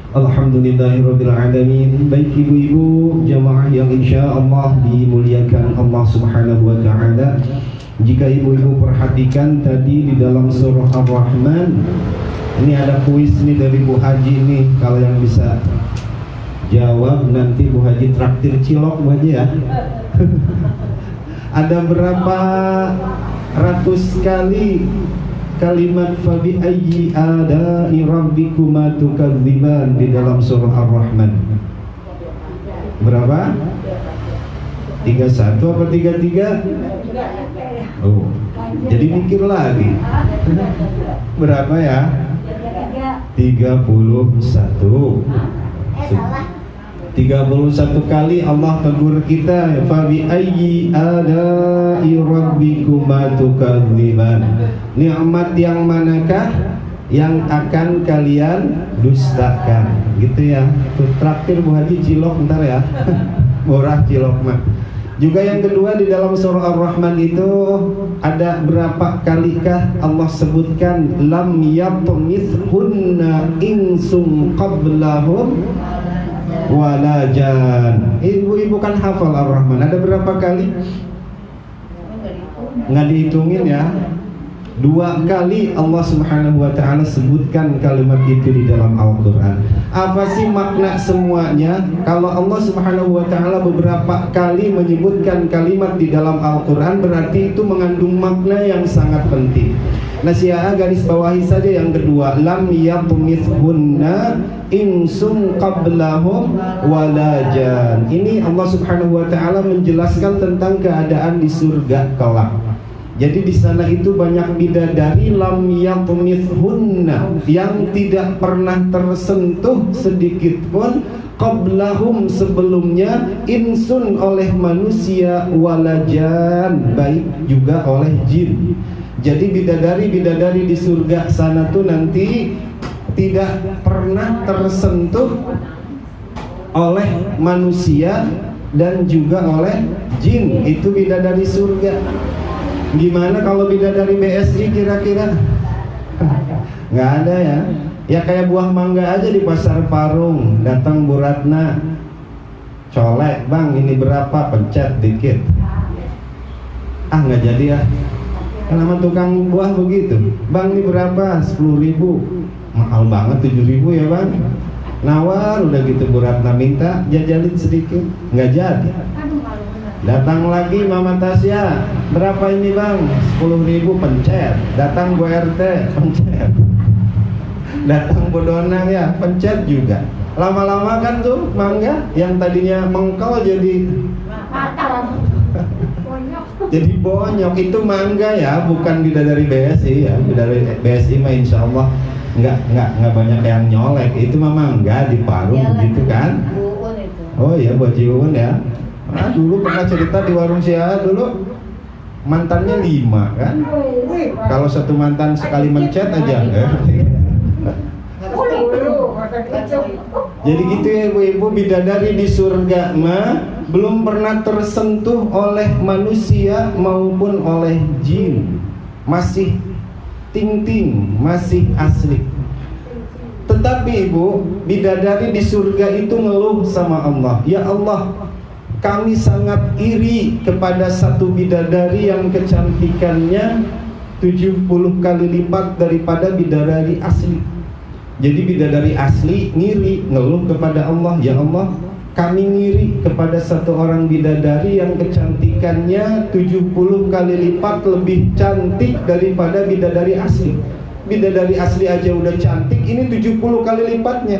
Alhamdulillahirabbil alamin. Baik ibu-ibu jamaah yang insyaallah dimuliakan Allah Subhanahu wa taala. Jika ibu-ibu perhatikan tadi di dalam surah Ar-Rahman, ini ada kuis nih dari Bu Haji nih. Kalau yang bisa jawab nanti Bu Haji traktir cilok Bu Haji ya. Ada berapa ratus kali kalimat fabi ayyi ala'i rabbikuma tukadziban di dalam surah Ar-Rahman? Berapa? 31 apa 33? Oh, jadi mikir lagi. Berapa ya? 31. 31 kali Allah tegur kita, fabi ayyi ala'i rabbikuma tukadziban. Nikmat yang manakah yang akan kalian dustakan? Gitu ya. Tuh traktir Bu Haji cilok ntar ya. Murah cilok mah. Juga yang kedua di dalam surah Ar-Rahman itu ada berapa kalikah Allah sebutkan lam yatmithunna insum qablahum walajan. Ibu-ibu kan hafal Ar-Rahman. Ada berapa kali? Nggak dihitungin ya. 2 kali Allah Subhanahu wa ta'ala sebutkan kalimat itu di dalam Al-Quran. Apa sih makna semuanya? Kalau Allah Subhanahu wa ta'ala beberapa kali menyebutkan kalimat di dalam Al-Quran, berarti itu mengandung makna yang sangat penting. Nah, garis bawahi saja yang kedua, lam yatmithunna insum qablahum walajan. Ini Allah Subhanahu wa ta'ala menjelaskan tentang keadaan di surga kelak. Jadi di sana itu banyak bidadari lam yatmithunna, yang tidak pernah tersentuh sedikit pun qablahum sebelumnya, insun oleh manusia, walajan baik juga oleh jin. Jadi bidadari-bidadari di surga sana tuh nanti tidak pernah tersentuh oleh manusia dan juga oleh jin. Itu bidadari surga. Gimana kalau bidadari BSI kira-kira? Nggak ada ya. Ya kayak buah mangga aja di pasar Parung. Datang Bu Ratna, colek, bang ini berapa? Pencet dikit. Ah nggak jadi ya. Kenapa tukang buah begitu? Bang ini berapa? 10.000. Mahal banget 7.000 ya bang. Nawar udah gitu Bu Ratna minta jajalin sedikit. Nggak jadi. Datang lagi Mama Tasya, berapa ini bang? 10.000, pencet. Datang Bu RT, pencet. Datang Bu Donang ya, pencet juga. Lama-lama kan tuh mangga yang tadinya mengkol jadi jadi bonyok. Itu mangga ya, bukan bidadari BSI ya. Bidadari BSI mah insya Allah nggak banyak yang nyolek. Itu mah mangga di Parung gitu kan. Oh iya buat Jiwun ya. Nah, dulu pernah cerita di warung Sia dulu mantannya 5 kan. Kalau satu mantan sekali mencet aja Jadi gitu ya ibu-ibu, bidadari di surga mah belum pernah tersentuh oleh manusia maupun oleh jin. Masih ting-ting, masih asli. Tetapi ibu, bidadari di surga itu ngeluh sama Allah, ya Allah, kami sangat iri kepada satu bidadari yang kecantikannya 70 kali lipat daripada bidadari asli. Jadi bidadari asli ngiri, ngeluh kepada Allah, ya Allah, kami ngiri kepada satu orang bidadari yang kecantikannya 70 kali lipat lebih cantik daripada bidadari asli. Bidadari asli aja udah cantik, ini 70 kali lipatnya.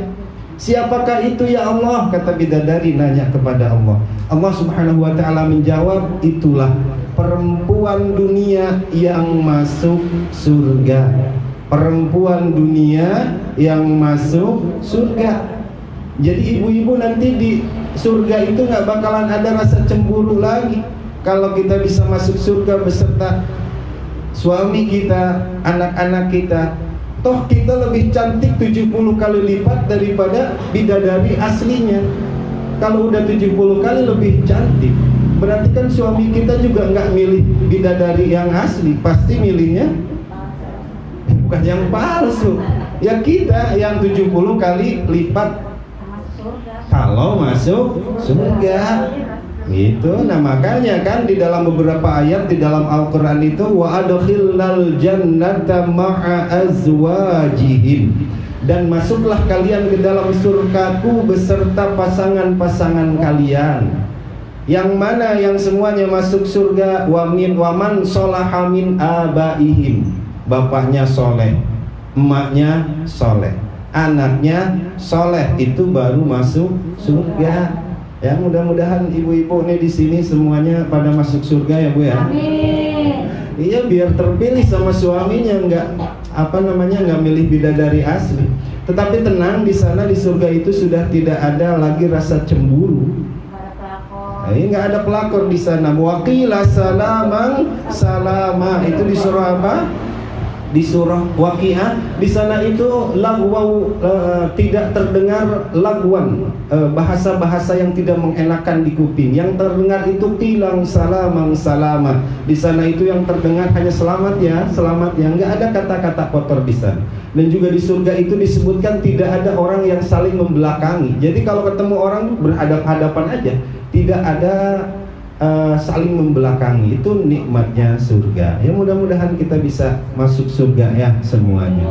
Siapakah itu ya Allah? Kata bidadari nanya kepada Allah. Allah Subhanahu wa ta'ala menjawab, itulah perempuan dunia yang masuk surga. Perempuan dunia yang masuk surga. Jadi ibu-ibu nanti di surga itu gak bakalan ada rasa cemburu lagi. Kalau kita bisa masuk surga beserta suami kita, anak-anak kita, toh kita lebih cantik 70 kali lipat daripada bidadari aslinya. Kalau udah 70 kali lebih cantik, berarti kan suami kita juga nggak milih bidadari yang asli, pasti milihnya bukan yang palsu. Ya kita yang 70 kali lipat kalau masuk surga. Gitu. Nah makanya kan di dalam beberapa ayat di dalam Al-Quran itu wa adkhilnal jannata ma'a azwajihim, dan masuklah kalian ke dalam surgaku beserta pasangan-pasangan kalian. Yang mana yang semuanya masuk surga? Waman sholaha min abaihim, bapaknya soleh, emaknya soleh, anaknya soleh, itu baru masuk surga. Ya mudah-mudahan ibu-ibu nih di sini semuanya pada masuk surga ya Bu ya. Amin. Iya biar terpilih sama suaminya, nggak milih bidadari asli. Tetapi tenang, di sana di surga itu sudah tidak ada lagi rasa cemburu. Nggak ada pelakor di sana. Waqila salaman salama, itu di surah apa? Di surah Waqiah. Di sana itu lagwau, tidak terdengar lagwan, bahasa-bahasa yang tidak mengenakan di kuping. Yang terdengar itu tilang salamang salama. Di sana itu yang terdengar hanya selamat ya, nggak ada kata-kata kotor di sana. Dan juga di surga itu disebutkan tidak ada orang yang saling membelakangi. Jadi kalau ketemu orang berhadap-hadapan aja, tidak ada saling membelakangi. Itu nikmatnya surga. Ya mudah-mudahan kita bisa masuk surga ya semuanya.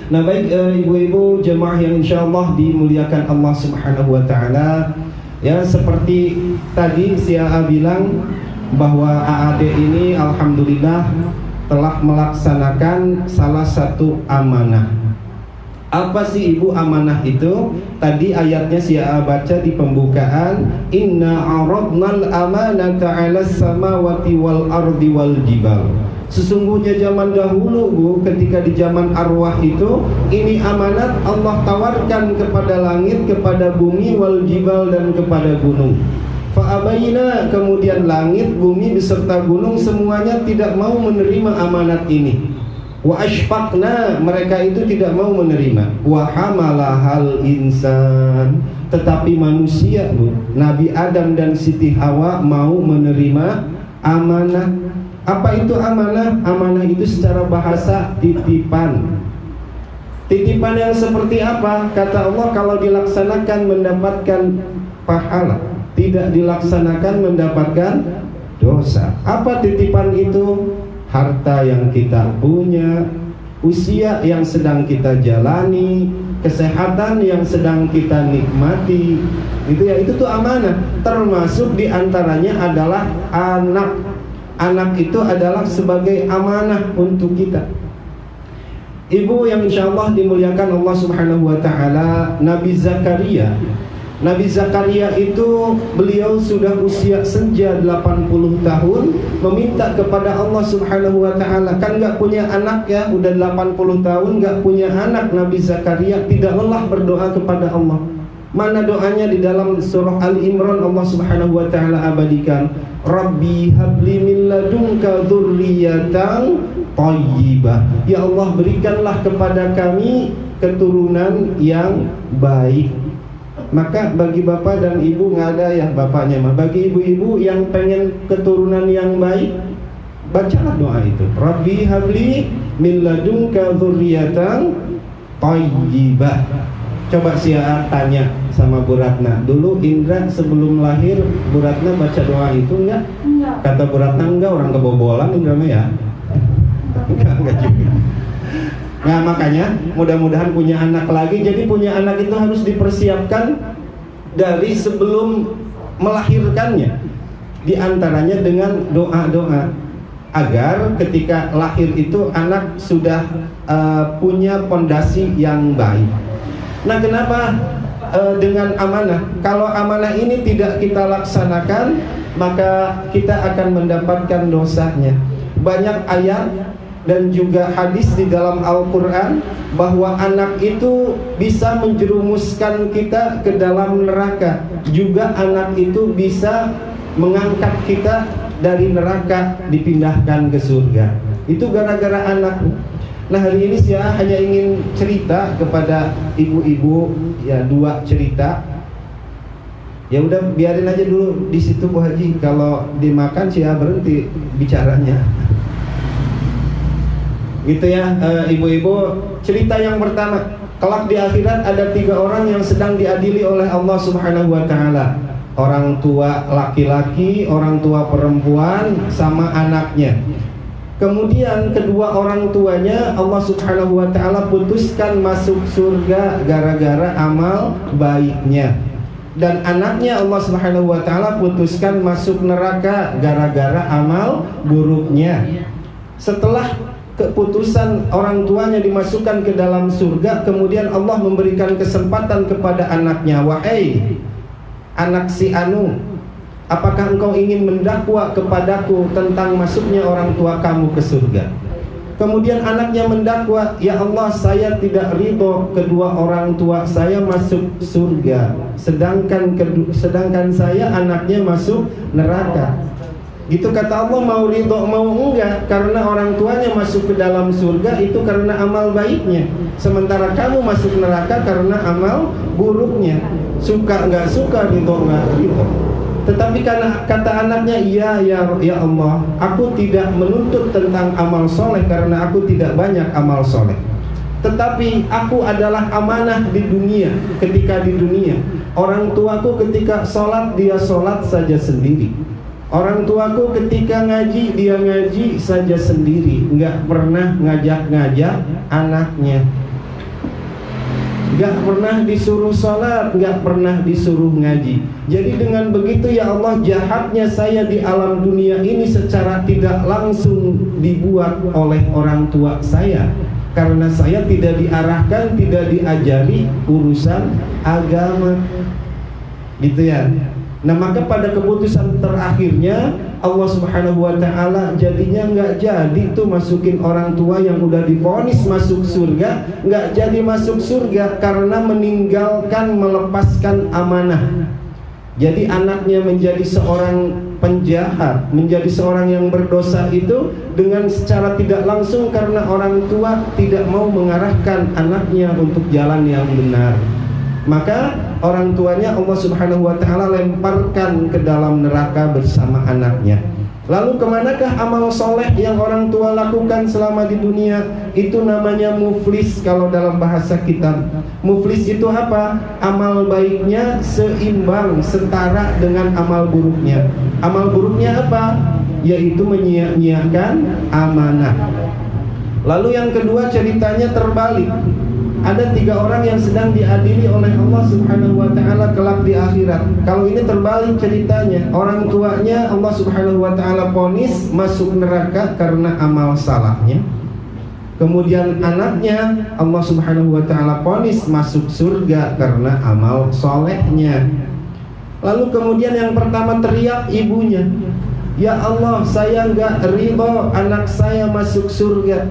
Nah baik ibu-ibu jemaah yang insyaallah dimuliakan Allah Subhanahu wa taala. Ya seperti tadi si AA bilang bahwa AAD ini alhamdulillah telah melaksanakan salah satu amanah. Apa sih ibu amanah itu? Tadi ayatnya si AA baca di pembukaan, inna aradnal amanata 'alas samawati wal ardi wal jibal. Sesungguhnya zaman dahulu Bu, ketika di zaman arwah itu, ini amanat Allah tawarkan kepada langit, kepada bumi, wal jibal, dan kepada gunung. Fa'abayna, kemudian langit, bumi beserta gunung semuanya tidak mau menerima amanat ini. Wa ashfaqna, mereka itu tidak mau menerima. Wa hamalahal insan, tetapi manusia Bu, Nabi Adam dan Siti Hawa mau menerima amanah. Apa itu amanah? Amanah itu secara bahasa titipan. Titipan yang seperti apa? Kata Allah kalau dilaksanakan mendapatkan pahala, tidak dilaksanakan mendapatkan dosa. Apa titipan itu? Harta yang kita punya, usia yang sedang kita jalani, kesehatan yang sedang kita nikmati. Itu ya, itu tuh amanah. Termasuk diantaranya adalah anak. Anak itu adalah sebagai amanah untuk kita. Ibu yang insyaallah dimuliakan Allah Subhanahu wa taala, Nabi Zakaria. Nabi Zakaria itu beliau sudah usia senja 80 tahun, meminta kepada Allah Subhanahu wa taala. Kan gak punya anak ya, udah 80 tahun gak punya anak. Nabi Zakaria tidak lelah berdoa kepada Allah. Mana doanya di dalam surah Ali Imran, Allah Subhanahu wa taala abadikan, Rabbi habli min ladunka dzurriyyatan thayyibah. Ya Allah, berikanlah kepada kami keturunan yang baik. Maka bagi bapak dan ibu, nggak ada ya bapaknya mah, bagi ibu-ibu yang pengen keturunan yang baik, bacalah doa itu, Rabbi habli min ladunka dzurriyyatan thayyibah. Coba Sia tanya sama Bu Ratna, dulu Indra sebelum lahir Bu Ratna baca doa itu enggak? Kata Bu Ratna enggak, orang kebobolan Indra mah ya. Enggak juga. Nah makanya mudah-mudahan punya anak lagi. Jadi punya anak itu harus dipersiapkan dari sebelum melahirkannya. Di antaranya dengan doa-doa, agar ketika lahir itu anak sudah punya pondasi yang baik. Nah kenapa dengan amanah? Kalau amanah ini tidak kita laksanakan, maka kita akan mendapatkan dosanya. Banyak ayat dan juga hadis di dalam Al-Quran bahwa anak itu bisa menjerumuskan kita ke dalam neraka. Juga anak itu bisa mengangkat kita dari neraka dipindahkan ke surga. Itu gara-gara anak. Nah hari ini saya hanya ingin cerita kepada ibu-ibu ya, 2 cerita. Ya udah biarin aja dulu di situ Bu Haji. Kalau dimakan saya berhenti bicaranya. gitu ya. Ibu-ibu, cerita yang pertama, kelak di akhirat ada 3 orang yang sedang diadili oleh Allah Subhanahu wa Ta'ala. Orang tua laki-laki, orang tua perempuan, sama anaknya. Kemudian kedua orang tuanya Allah Subhanahu wa Ta'ala putuskan masuk surga gara-gara amal baiknya. Dan anaknya Allah Subhanahu wa Ta'ala putuskan masuk neraka gara-gara amal buruknya. Setelah keputusan orang tuanya dimasukkan ke dalam surga, kemudian Allah memberikan kesempatan kepada anaknya, "Wahai anak si Anu, apakah engkau ingin mendakwa kepadaku tentang masuknya orang tua kamu ke surga?" Kemudian anaknya mendakwa, "Ya Allah, saya tidak ridho kedua orang tua saya masuk surga, sedangkan saya anaknya masuk neraka." Gitu kata Allah, mau ridho mau enggak, karena orang tuanya masuk ke dalam surga itu karena amal baiknya, sementara kamu masuk neraka karena amal buruknya. Suka enggak suka, ridho enggak ridho. Tetapi karena kata anaknya, ya Allah, aku tidak menuntut tentang amal soleh karena aku tidak banyak amal soleh. Tetapi aku adalah amanah di dunia. Ketika di dunia, orang tuaku ketika sholat, dia sholat saja sendiri. Orang tuaku ketika ngaji, dia ngaji saja sendiri, nggak pernah ngajak-ngajak anaknya. Gak pernah disuruh sholat, gak pernah disuruh ngaji. Jadi dengan begitu ya Allah, jahatnya saya di alam dunia ini secara tidak langsung dibuat oleh orang tua saya, karena saya tidak diarahkan, tidak diajari urusan agama. Gitu ya. Nah maka pada keputusan terakhirnya Allah Subhanahu wa Ta'ala jadinya nggak jadi tuh masukin orang tua yang udah divonis masuk surga, nggak jadi masuk surga karena meninggalkan, melepaskan amanah. Jadi anaknya menjadi seorang penjahat, menjadi seorang yang berdosa itu dengan secara tidak langsung karena orang tua tidak mau mengarahkan anaknya untuk jalan yang benar. Maka orang tuanya Allah Subhanahu wa Ta'ala lemparkan ke dalam neraka bersama anaknya. Lalu kemanakah amal soleh yang orang tua lakukan selama di dunia? Itu namanya muflis kalau dalam bahasa kitab. Muflis itu apa? Amal baiknya seimbang, setara dengan amal buruknya. Amal buruknya apa? Yaitu menyia-nyiakan amanah. Lalu yang kedua ceritanya terbalik. Ada 3 orang yang sedang diadili oleh Allah Subhanahu wa Ta'ala kelak di akhirat. Kalau ini terbalik ceritanya. Orang tuanya Allah Subhanahu wa Ta'ala vonis masuk neraka karena amal salahnya. Kemudian anaknya Allah Subhanahu wa Ta'ala vonis masuk surga karena amal solehnya. Lalu kemudian yang pertama teriak ibunya, "Ya Allah, saya enggak ridho anak saya masuk surga,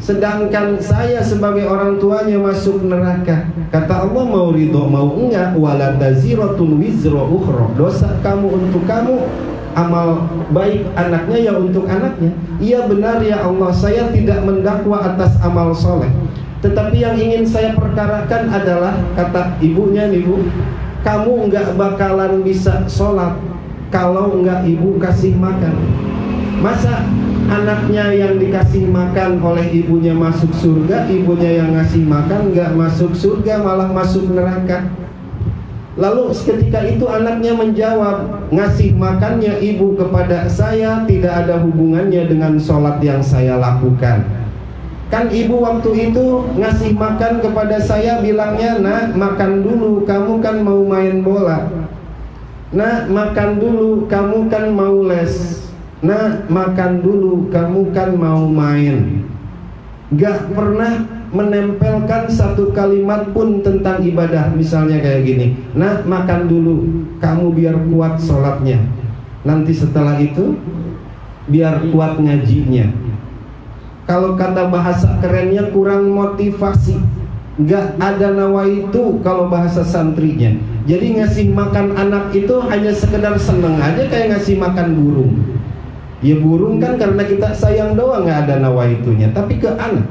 sedangkan saya sebagai orang tuanya masuk neraka." Kata Allah, mau ridho mau enggak, wala taziratun wizra ukhra. Dosa kamu untuk kamu, amal baik anaknya ya untuk anaknya. Iya benar ya Allah, saya tidak mendakwa atas amal soleh, tetapi yang ingin saya perkarakan adalah, kata ibunya nih, Bu, kamu enggak bakalan bisa sholat kalau enggak ibu kasih makan. Masa anaknya yang dikasih makan oleh ibunya masuk surga, ibunya yang ngasih makan nggak masuk surga, malah masuk neraka? Lalu ketika itu anaknya menjawab, ngasih makannya ibu kepada saya tidak ada hubungannya dengan sholat yang saya lakukan. Kan ibu waktu itu ngasih makan kepada saya bilangnya, "Nak, makan dulu, kamu kan mau main bola. Nak, makan dulu, kamu kan mau les. Nah, makan dulu, kamu kan mau main." Gak pernah menempelkan satu kalimat pun tentang ibadah. Misalnya kayak gini, "Nah, makan dulu, kamu biar kuat sholatnya. Nanti setelah itu biar kuat ngajinya." Kalau kata bahasa kerennya kurang motivasi. Gak ada nawaitu kalau bahasa santrinya. Jadi ngasih makan anak itu hanya sekedar seneng aja, kayak ngasih makan burung. Ya burung kan karena kita sayang doang, nggak ada nawaitunya. Tapi ke anak,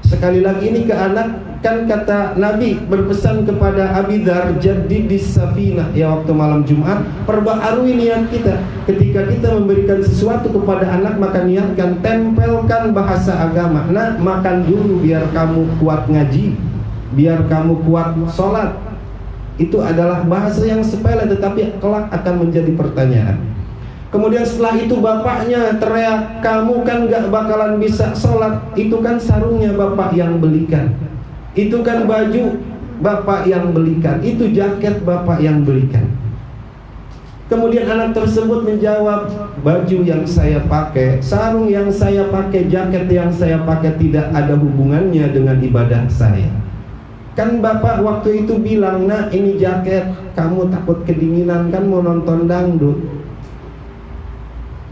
sekali lagi ini ke anak, Kan kata Nabi berpesan kepada Abi Dzar, jaddidis safinah, ya waktu malam Jumat, perbaharui niat kita. Ketika kita memberikan sesuatu kepada anak, maka niatkan, tempelkan bahasa agama. Nah, makan dulu biar kamu kuat ngaji, biar kamu kuat sholat. Itu adalah bahasa yang sepele, tetapi kelak akan menjadi pertanyaan. Kemudian setelah itu bapaknya teriak, kamu kan gak bakalan bisa sholat. Itu kan sarungnya bapak yang belikan, itu kan baju bapak yang belikan, itu jaket bapak yang belikan. Kemudian anak tersebut menjawab, baju yang saya pakai, sarung yang saya pakai, jaket yang saya pakai tidak ada hubungannya dengan ibadah saya. Kan bapak waktu itu bilang, nah ini jaket, kamu takut kedinginan kan mau nonton dangdut.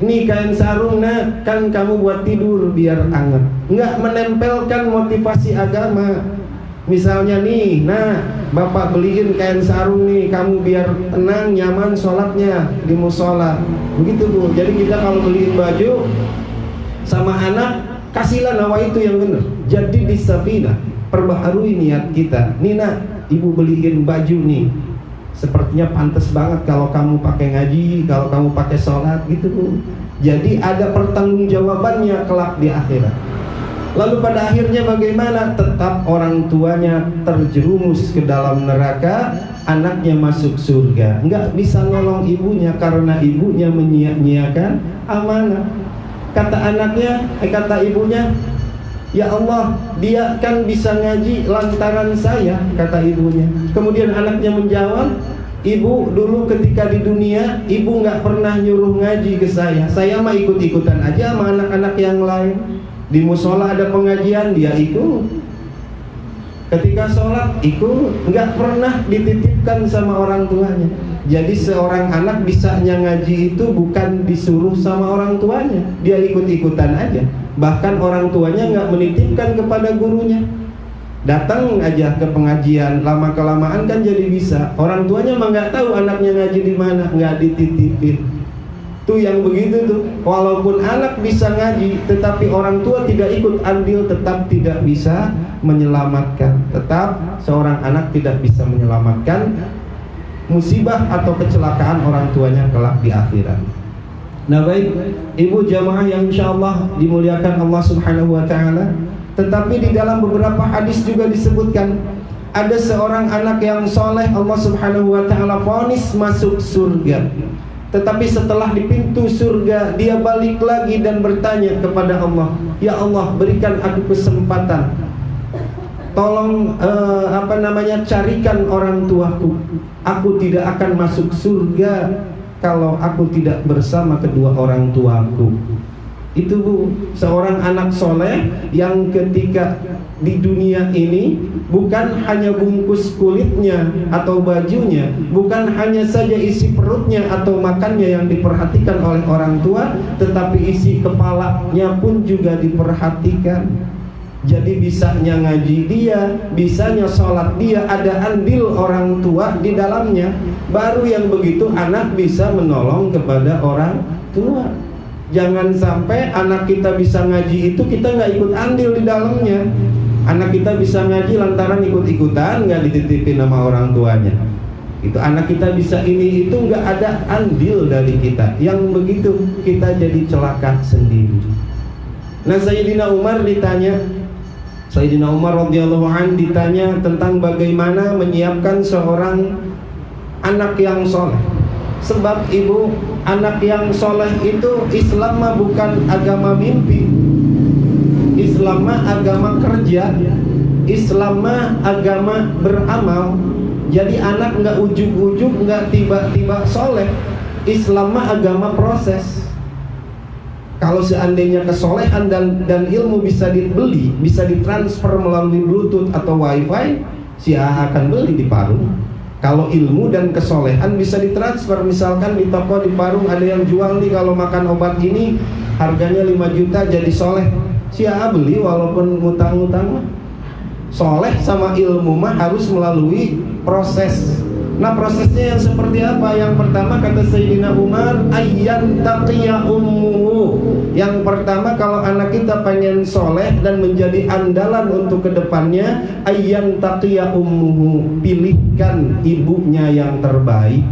Ini kain sarung, nah kan kamu buat tidur biar anget. Nggak menempelkan motivasi agama. Misalnya nih, nah bapak beliin kain sarung nih, kamu biar tenang, nyaman sholatnya di musola. Begitu Bu. Jadi kita kalau beliin baju sama anak, kasihlah nawa itu yang benar. Jadi di safinah, perbaharui niat kita. Nih nak, ibu beliin baju nih, sepertinya pantas banget kalau kamu pakai ngaji, kalau kamu pakai sholat gitu Bu. Jadi ada pertanggungjawabannya kelak di akhirat. Lalu pada akhirnya bagaimana? Tetap orang tuanya terjerumus ke dalam neraka, anaknya masuk surga. Enggak bisa nolong ibunya karena ibunya menyia-nyiakan amanah. Kata anaknya, kata ibunya, ya Allah, dia kan bisa ngaji lantaran saya, kata ibunya. Kemudian anaknya menjawab, ibu dulu ketika di dunia, ibu nggak pernah nyuruh ngaji ke saya mah ikut-ikutan aja sama anak-anak yang lain. Di musola ada pengajian, dia ikut. Ketika sholat ikut, nggak pernah dititipkan sama orang tuanya. Jadi seorang anak bisanya ngaji itu bukan disuruh sama orang tuanya, dia ikut-ikutan aja. Bahkan orang tuanya nggak menitipkan kepada gurunya. Datang aja ke pengajian, lama-kelamaan kan jadi bisa. Orang tuanya mah nggak tahu anaknya ngaji di mana, nggak dititipin. Tuh yang begitu tuh, walaupun anak bisa ngaji, tetapi orang tua tidak ikut andil, tetap tidak bisa menyelamatkan. Tetap seorang anak tidak bisa menyelamatkan musibah atau kecelakaan orang tuanya kelak di akhirat. Nah baik, ibu jamaah yang insyaallah dimuliakan Allah subhanahu wa ta'ala. Tetapi di dalam beberapa hadis juga disebutkan, ada seorang anak yang soleh, Allah subhanahu wa ta'ala vonis masuk surga. Tetapi setelah di pintu surga, dia balik lagi dan bertanya kepada Allah, ya Allah, berikan aku kesempatan, tolong carikan orang tuaku. Aku tidak akan masuk surga kalau aku tidak bersama kedua orang tuaku. Itu Bu, seorang anak soleh yang ketika di dunia ini bukan hanya bungkus kulitnya atau bajunya, bukan hanya saja isi perutnya atau makannya yang diperhatikan oleh orang tua, tetapi isi kepalanya pun juga diperhatikan. Jadi bisanya ngaji dia, bisanya sholat dia, ada andil orang tua di dalamnya. Baru yang begitu anak bisa menolong kepada orang tua. Jangan sampai anak kita bisa ngaji itu kita nggak ikut andil di dalamnya. Anak kita bisa ngaji lantaran ikut-ikutan, nggak dititipin sama orang tuanya. Itu anak kita bisa ini itu nggak ada andil dari kita. Yang begitu kita jadi celaka sendiri. Nah Sayyidina Umar radhiyallahu anhu ditanya tentang bagaimana menyiapkan seorang anak yang soleh. Sebab ibu, anak yang soleh itu Islam mah bukan agama mimpi, Islam mah agama kerja, Islam mah agama beramal. Jadi anak nggak ujug-ujug, nggak tiba-tiba soleh. Islam mah agama proses. Kalau seandainya kesolehan dan ilmu bisa dibeli, bisa ditransfer melalui Bluetooth atau Wi-Fi, si akan beli di Parung. Kalau ilmu dan kesolehan bisa ditransfer, misalkan di toko di Parung ada yang jual nih, kalau makan obat ini harganya 5 juta jadi soleh, si beli walaupun ngutang-ngutang. Soleh sama ilmu mah harus melalui proses. Nah prosesnya yang seperti apa? Yang pertama kata Sayyidina Umar, ayyan taqiya ummuhu, Yang pertama, kalau anak kita pengen soleh dan menjadi andalan untuk kedepannya, ayyan taqiya ummuhu, pilihkan ibunya yang terbaik.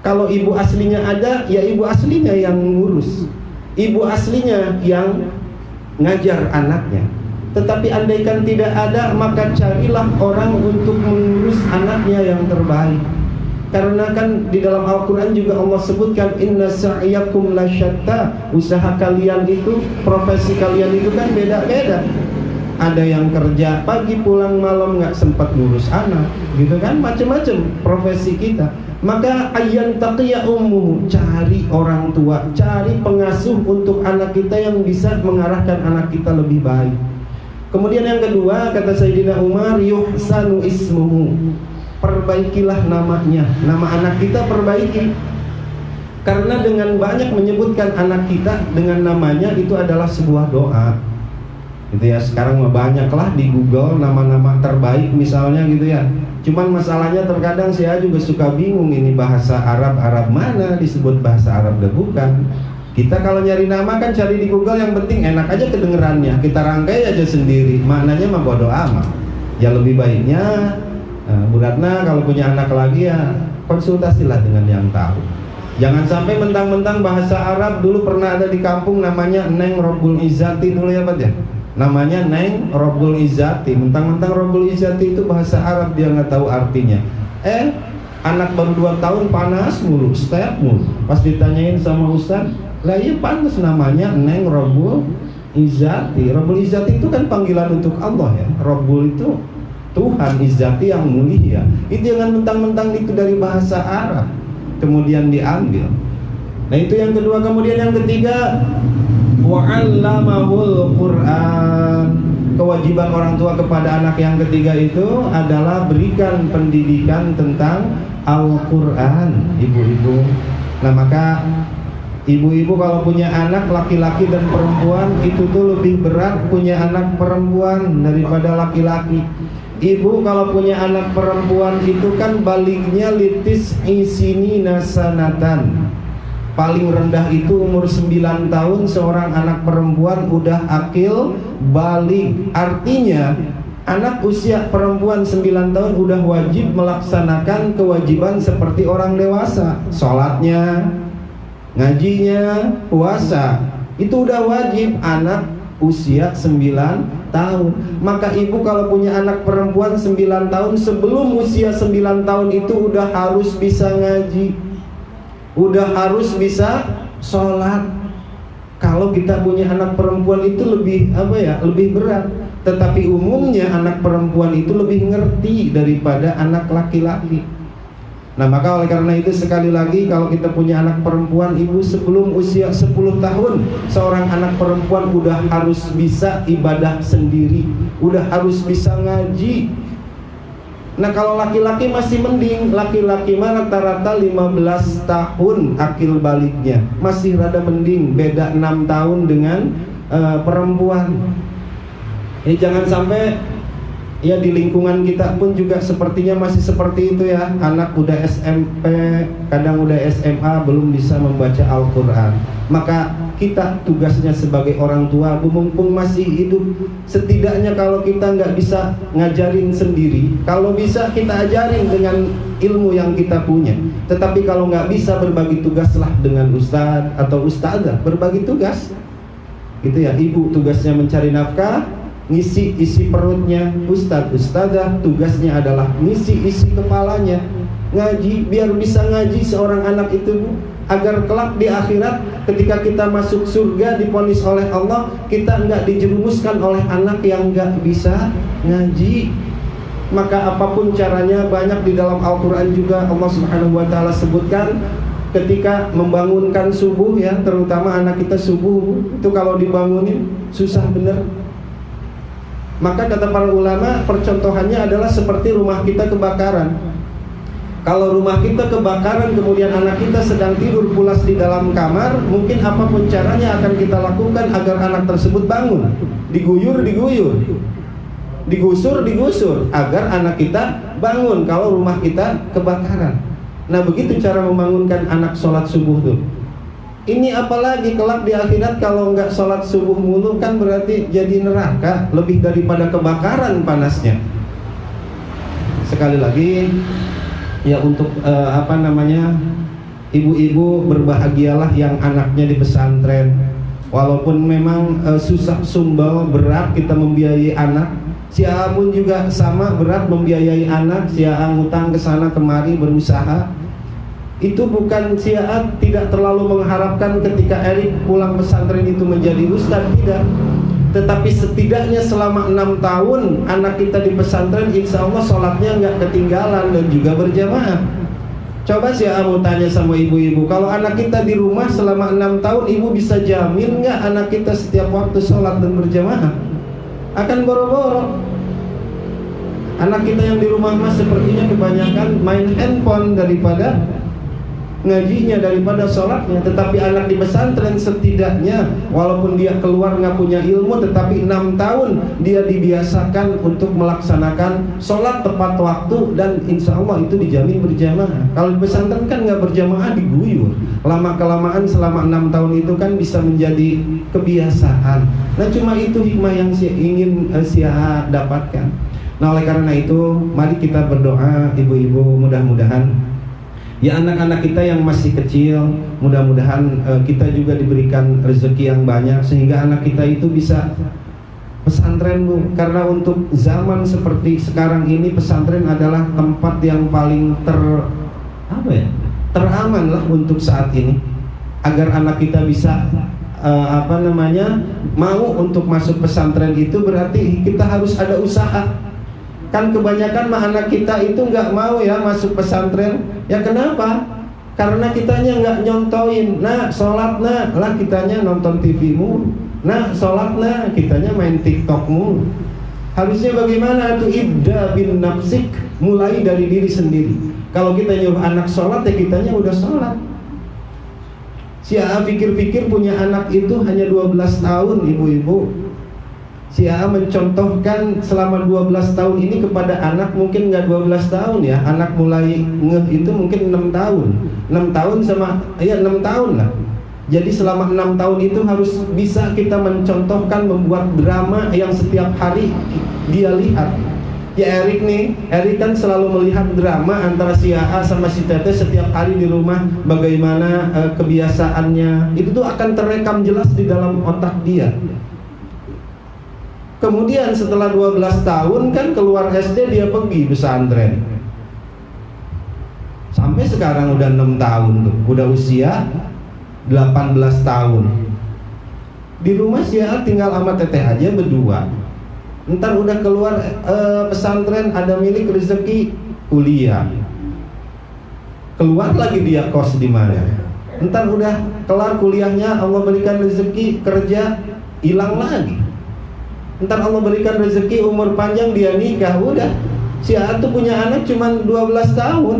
Kalau ibu aslinya ada, ya ibu aslinya yang ngurus, ibu aslinya yang ngajar anaknya. Tetapi andaikan tidak ada, maka carilah orang untuk mengurus anaknya yang terbaik. Karena kan di dalam Al-Quran juga Allah sebutkan inna sa'yakum lasyatta, usaha kalian itu, profesi kalian itu kan beda-beda. Ada yang kerja pagi pulang malam nggak sempat ngurus anak, gitu kan, macam-macam profesi kita. Maka ayyan taqiya ummu, cari orang tua, cari pengasuh untuk anak kita yang bisa mengarahkan anak kita lebih baik. Kemudian yang kedua, kata Sayyidina Umar, yuhsanu ismuhu, perbaikilah namanya, nama anak kita perbaiki. Karena dengan banyak menyebutkan anak kita dengan namanya itu adalah sebuah doa, gitu ya. Sekarang banyaklah di Google nama-nama terbaik misalnya, gitu ya. Cuman masalahnya terkadang saya juga suka bingung, ini bahasa Arab mana disebut bahasa Arab dan bukan. Kita kalau nyari nama kan cari di Google, yang penting enak aja kedengerannya, kita rangkai aja sendiri, maknanya mah bodo amat. Ya lebih baiknya Bu Ratna kalau punya anak lagi ya konsultasilah dengan yang tahu. Jangan sampai mentang-mentang bahasa Arab. Dulu pernah ada di kampung namanya Neng Robbul Izzati dulu ya Pak ya. Namanya Neng Robbul Izzati. Mentang-mentang Robbul Izzati itu bahasa Arab, dia nggak tahu artinya. Anak baru 2 tahun panas mulu, step mulu. Pas ditanyain sama Ustaz, lah iya panas, namanya Neng Robbul Izzati. Robbul Izzati itu kan panggilan untuk Allah ya. Robbul itu Tuhan, Izzati yang mulia. Itu jangan mentang-mentang itu dari bahasa Arab kemudian diambil. Nah itu yang kedua. Kemudian yang ketiga, wa'allamahul Qur'an. Kewajiban orang tua kepada anak yang ketiga itu adalah berikan pendidikan tentang Al-Quran, ibu-ibu. Nah maka ibu-ibu kalau punya anak laki-laki dan perempuan, itu tuh lebih berat punya anak perempuan daripada laki-laki. Ibu kalau punya anak perempuan itu kan baliknya litis isini nasanatan. Paling rendah itu umur 9 tahun seorang anak perempuan udah akil balik. Artinya anak usia perempuan 9 tahun udah wajib melaksanakan kewajiban seperti orang dewasa. Sholatnya, ngajinya, puasa, itu udah wajib anak usia 9 tahun. Maka ibu kalau punya anak perempuan 9 tahun, sebelum usia 9 tahun itu udah harus bisa ngaji, udah harus bisa sholat. Kalau kita punya anak perempuan itu lebih lebih berat. Tetapi umumnya anak perempuan itu lebih ngerti daripada anak laki-laki. Nah maka oleh karena itu sekali lagi, kalau kita punya anak perempuan, ibu sebelum usia 10 tahun seorang anak perempuan udah harus bisa ibadah sendiri, udah harus bisa ngaji. Nah kalau laki-laki masih mending, laki-laki mah rata-rata 15 tahun akil baliknya, masih rada mending, beda 6 tahun dengan perempuan. Jangan sampai ya di lingkungan kita pun juga sepertinya masih seperti itu ya. Anak udah SMP, kadang udah SMA belum bisa membaca Al-Quran. Maka kita tugasnya sebagai orang tua, mumpung masih hidup, setidaknya kalau kita nggak bisa ngajarin sendiri, kalau bisa kita ajarin dengan ilmu yang kita punya. Tetapi kalau nggak bisa, berbagi tugaslah dengan ustadz atau ustadzah, berbagi tugas gitu ya. Ibu tugasnya mencari nafkah, ngisi isi perutnya. Ustadz, ustadzah tugasnya adalah ngisi isi kepalanya, ngaji, biar bisa ngaji seorang anak itu, Bu, agar kelak di akhirat ketika kita masuk surga divonis oleh Allah, kita enggak dijerumuskan oleh anak yang enggak bisa ngaji. Maka apapun caranya, banyak di dalam Al-Quran juga Allah Subhanahu wa ta'ala sebutkan ketika membangunkan subuh ya, terutama anak kita subuh itu kalau dibangunin susah bener. Maka kata para ulama, percontohannya adalah seperti rumah kita kebakaran. Kalau rumah kita kebakaran kemudian anak kita sedang tidur pulas di dalam kamar, mungkin apapun caranya akan kita lakukan agar anak tersebut bangun. Diguyur, digusur agar anak kita bangun kalau rumah kita kebakaran. Nah begitu cara membangunkan anak sholat subuh tuh. Ini apalagi kelak di akhirat kalau nggak sholat subuh mulu kan berarti jadi neraka, lebih daripada kebakaran panasnya. Sekali lagi ya untuk ibu-ibu berbahagialah yang anaknya di pesantren. Walaupun memang susah sumbal, berat kita membiayai anak. Si A pun juga sama, berat membiayai anak. Si A ngutang ke sana kemari berusaha. Itu bukan si A tidak terlalu mengharapkan ketika Erik pulang pesantren itu menjadi ustadz, tidak. Tetapi setidaknya selama 6 tahun anak kita di pesantren, insya Allah sholatnya nggak ketinggalan dan juga berjamaah. Coba si A mau tanya sama ibu-ibu, kalau anak kita di rumah selama 6 tahun, ibu bisa jamin nggak anak kita setiap waktu sholat dan berjamaah? Akan boro-boro. Anak kita yang di rumah mas sepertinya kebanyakan main handphone daripada ngajinya, daripada sholatnya. Tetapi anak di pesantren setidaknya walaupun dia keluar nggak punya ilmu, tetapi 6 tahun dia dibiasakan untuk melaksanakan sholat tepat waktu, dan insya Allah itu dijamin berjamaah. Kalau di pesantren kan nggak berjamaah, diguyur. Lama-kelamaan selama 6 tahun itu kan bisa menjadi kebiasaan. Nah cuma itu hikmah yang ingin Sia dapatkan. Nah oleh karena itu mari kita berdoa ibu-ibu, mudah-mudahan ya anak-anak kita yang masih kecil, mudah-mudahan kita juga diberikan rezeki yang banyak sehingga anak kita itu bisa pesantren, Bu. Karena untuk zaman seperti sekarang ini pesantren adalah tempat yang paling teraman lah untuk saat ini. Agar anak kita bisa mau untuk masuk pesantren itu berarti kita harus ada usaha. Kan kebanyakan anak kita itu nggak mau ya masuk pesantren. Ya kenapa? Karena kitanya nggak nyontoin. Nah sholat nah lah kitanya nonton TV-mu. Nah sholat nah kitanya main TikTok-mu. Harusnya bagaimana tuh? Ibda bin nafsik, mulai dari diri sendiri. Kalau kita nyuruh anak sholat ya kitanya udah sholat. Si A pikir-pikir punya anak itu hanya 12 tahun ibu-ibu. Si A mencontohkan selama 12 tahun ini kepada anak, mungkin nggak 12 tahun ya, anak mulai ngeh itu mungkin 6 tahun 6 tahun sama, ya 6 tahun lah. Jadi selama 6 tahun itu harus bisa kita mencontohkan, membuat drama yang setiap hari dia lihat. Ya Erik kan selalu melihat drama antara si A sama si Tete setiap hari di rumah, bagaimana kebiasaannya. Itu tuh akan terekam jelas di dalam otak dia. Kemudian setelah 12 tahun kan keluar SD dia pergi pesantren. Sampai sekarang udah 6 tahun tuh, udah usia 18 tahun. Di rumah si A tinggal sama Teteh aja berdua. Ntar udah keluar pesantren, ada milik rezeki kuliah. Keluar lagi dia kos di mana. Ntar udah kelar kuliahnya, Allah berikan rezeki kerja, hilang lagi. Ntar Allah berikan rezeki umur panjang, dia nikah, udah. Si A tuh punya anak cuma 12 tahun.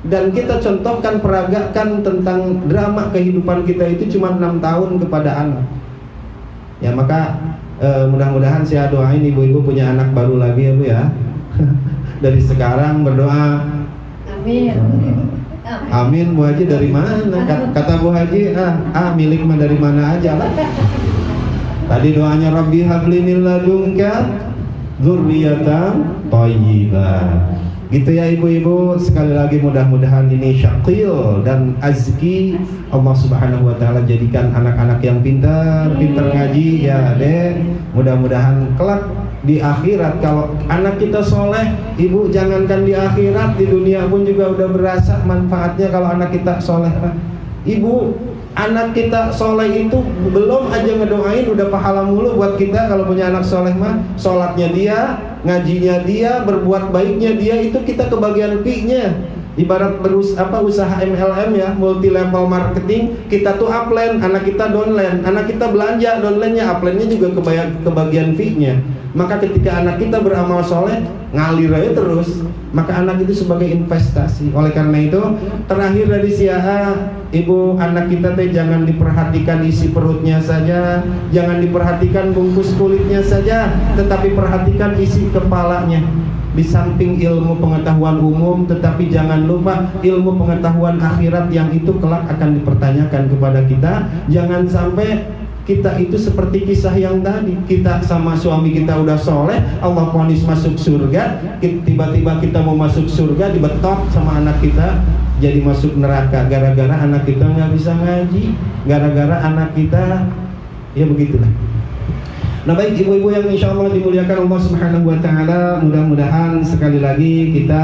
Dan kita contohkan, peragakan tentang drama kehidupan kita itu cuma 6 tahun kepada anak. Ya maka mudah-mudahan saya doain ibu-ibu punya anak baru lagi ya Bu ya. Dari sekarang berdoa. Amin. Amin. Bu Haji dari mana? Kata Bu Haji, milik mah dari mana aja lah. Tadi doanya Rabbi habli min ladunka dzurriyyatan thayyibah. Gitu ya ibu-ibu, sekali lagi mudah-mudahan ini syaqil dan azki. Allah Subhanahu wa taala jadikan anak-anak yang pintar ngaji ya, Dek. Mudah-mudahan kelak di akhirat kalau anak kita soleh, ibu jangankan di akhirat, di dunia pun juga udah berasa manfaatnya kalau anak kita soleh. Ibu, anak kita soleh itu belum aja ngedoain udah pahala mulu buat kita. Kalau punya anak soleh mah, sholatnya dia, ngajinya dia, berbuat baiknya dia, itu kita kebagian fee-nya. Ibarat usaha MLM ya, multi level marketing. Kita tuh upline, anak kita downline. Anak kita belanja, downline-nya, upline-nya juga kebagian fee-nya. Maka ketika anak kita beramal soleh, ngalir aja terus, maka anak itu sebagai investasi. Oleh karena itu, terakhir dari Siaha, ibu, anak kita teh jangan diperhatikan isi perutnya saja, jangan diperhatikan bungkus kulitnya saja, tetapi perhatikan isi kepalanya. di samping ilmu pengetahuan umum, tetapi jangan lupa ilmu pengetahuan akhirat yang itu kelak akan dipertanyakan kepada kita. Jangan sampai kita itu seperti kisah yang tadi, kita sama suami kita udah soleh, Allah vonis masuk surga, tiba-tiba kita mau masuk surga dibetok sama anak kita jadi masuk neraka gara-gara anak kita nggak bisa ngaji, gara-gara anak kita ya begitulah. Nah baik ibu-ibu yang insya Allah dimuliakan Allah Subhanahu Wa Taala, mudah-mudahan sekali lagi kita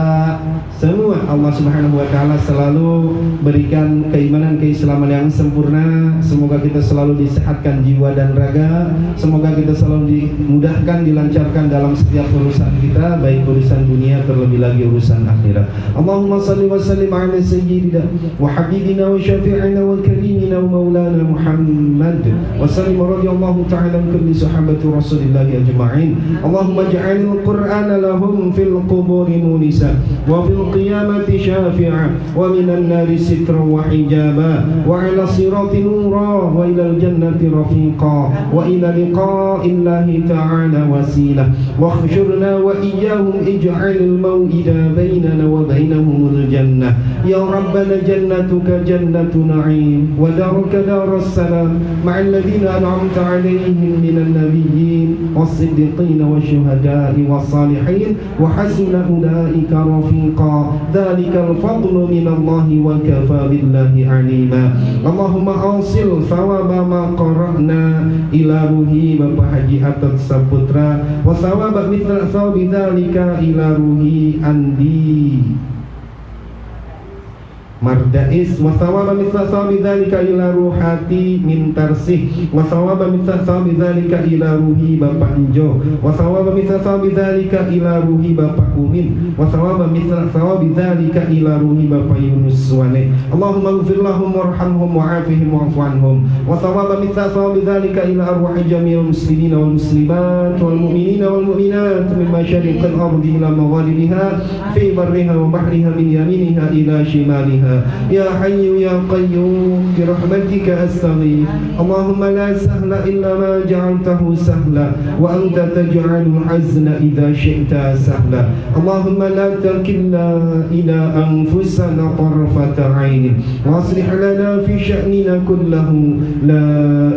semua Allah Subhanahu Wa Taala selalu berikan keimanan, keislaman yang sempurna. Semoga kita selalu disehatkan jiwa dan raga. Semoga kita selalu dimudahkan, dilancarkan dalam setiap urusan kita, baik urusan dunia terlebih lagi urusan akhirat. Allahumma salli wa sallim ala sayyidina wa habibina wa syafi'ina wa karimina wa maulana Muhammad wa sallim radhiyallahu ta'ala an kulli Rasulillahi ajma'in. Allahumma ja'alil Qur'ana lahum fil quburi munisa wa fil qiyamati syafi'a wa minan nari sitra wa hijaba wa ala sirati nura wa ilal jannati rafiqa wa ila liqa'illahi ta'ala wasila wa khshurna wa iyyahum ij'alil maw'ida bainana wa bainahumul jannah ya rabbana jannatuka jannatu na'im wa daruka darus salam ma'al ladhina an'amta 'alaihim minan nabi والصديقين والشهداء والصالحين وحسن أولئك رفيقا ذلك الفضل من الله وكفى بالله عليما اللهم أوصل ثواب ما قرأنا إلى روحي Bapak Haji Atat Saputra wa thawab mithla thawabi dzalika ila ruhi Andi Mardais wa thawaba mithla thawabi dzalika ila ruhati min Tarsih wa thawaba mithla thawabi dzalika ila ruhi Bapak Enjo wa thawaba mithla thawabi dzalika ila ruhi Bapak Umin wa thawaba mithla thawabi dzalika ila ruhi Bapak Yunus Wane. Allahumma ighfir lahum warhamhum wa'afihim wa'fu anhum wa thawaba mithla thawabi dzalika ila arwahi jami'il muslimin wal muslimat wal mu'minina wal mu'minat min masyariqil ardi ila magharibiha fi barriha wa bahriha min yaminiha ila shimaliha يا حي يا قيوم برحمتك أستغيث اللهم لا سهل إلا ما جعلته سهلا وأنت تجعل الحزن إذا شئت سهلا اللهم لا تكلنا إلى أنفسنا طرفة عين واصلح لنا في شأننا كله لا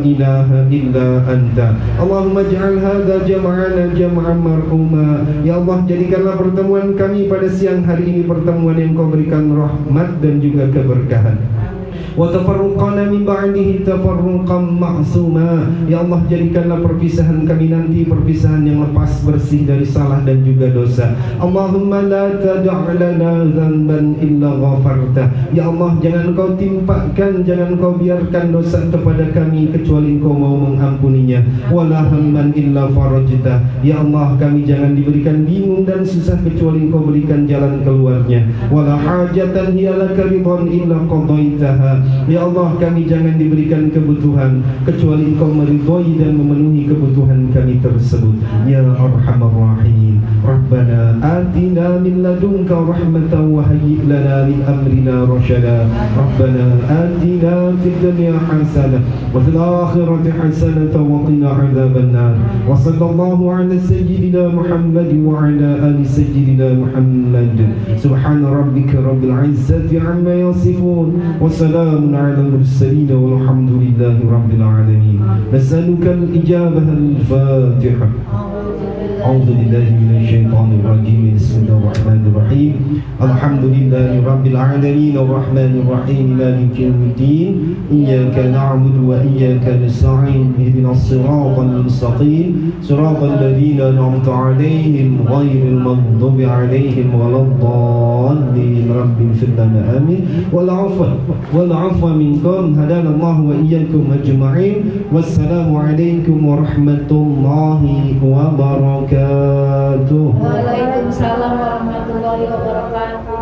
إله إلا أنت اللهم اجعل هذا جمعنا جمعا مرحوما ya Allah jadikanlah pertemuan kami pada siang hari ini pertemuan yang Kau berikan rahmat dan juga keberkahan. Wa tafarruqana min ba'dihi tafarruqan ma'suma. Ya Allah jadikanlah perpisahan kami nanti perpisahan yang lepas bersih dari salah dan juga dosa. Allahumma la tada' lana dzanban illa ghafarta. Ya Allah jangan Kau timpakan, jangan Kau biarkan dosa kepada kami kecuali Kau mau mengampuninya. Wala hamman illa farajta. Ya Allah kami jangan diberikan bingung dan susah kecuali Kau berikan jalan keluarnya. Wala hajatan hiya laka ridwan illa qadaitaha. Ya Allah kami jangan diberikan kebutuhan kecuali Engkau meridhai dan memenuhi kebutuhan kami tersebut. Ya Arhamar Rahim. Rabbana atina min ladunka rahmatan wa hayyi' lana min amrina rasyada. Rabbana atina fid dunya hasanah wa fil akhirati hasanah wa qina adzabannar. Wa sallallahu ala sayyidina Muhammad wa ala ali sayyidina Muhammad. Subhana rabbika rabbil izzati amma yasifun wa salamun ala al-mursalin walhamdulillahi rabbil alamin. Nas'aluka al-ijabah al-Fatiha. A'udzu billahi minasy syaithanir rajim. Bismillahir rahim. Alhamdulillahi rabbil alamin arrahmanir rahim maliki yaumiddin. Iyyaka na'budu wa iyyaka nasta'in. Ihdinas siratal mustaqim. Siratal ladzina an'amta 'alaihim ghairil maghdubi 'alaihim waladdallin. Rabbil ighfir lana amin. Wal 'afwa minkum hadanallahu wa iyyakum ajma'in. Wassalamu alaikum warahmatullahi wabarakatuh. Waalaikumsalam warahmatullahi wabarakatuh.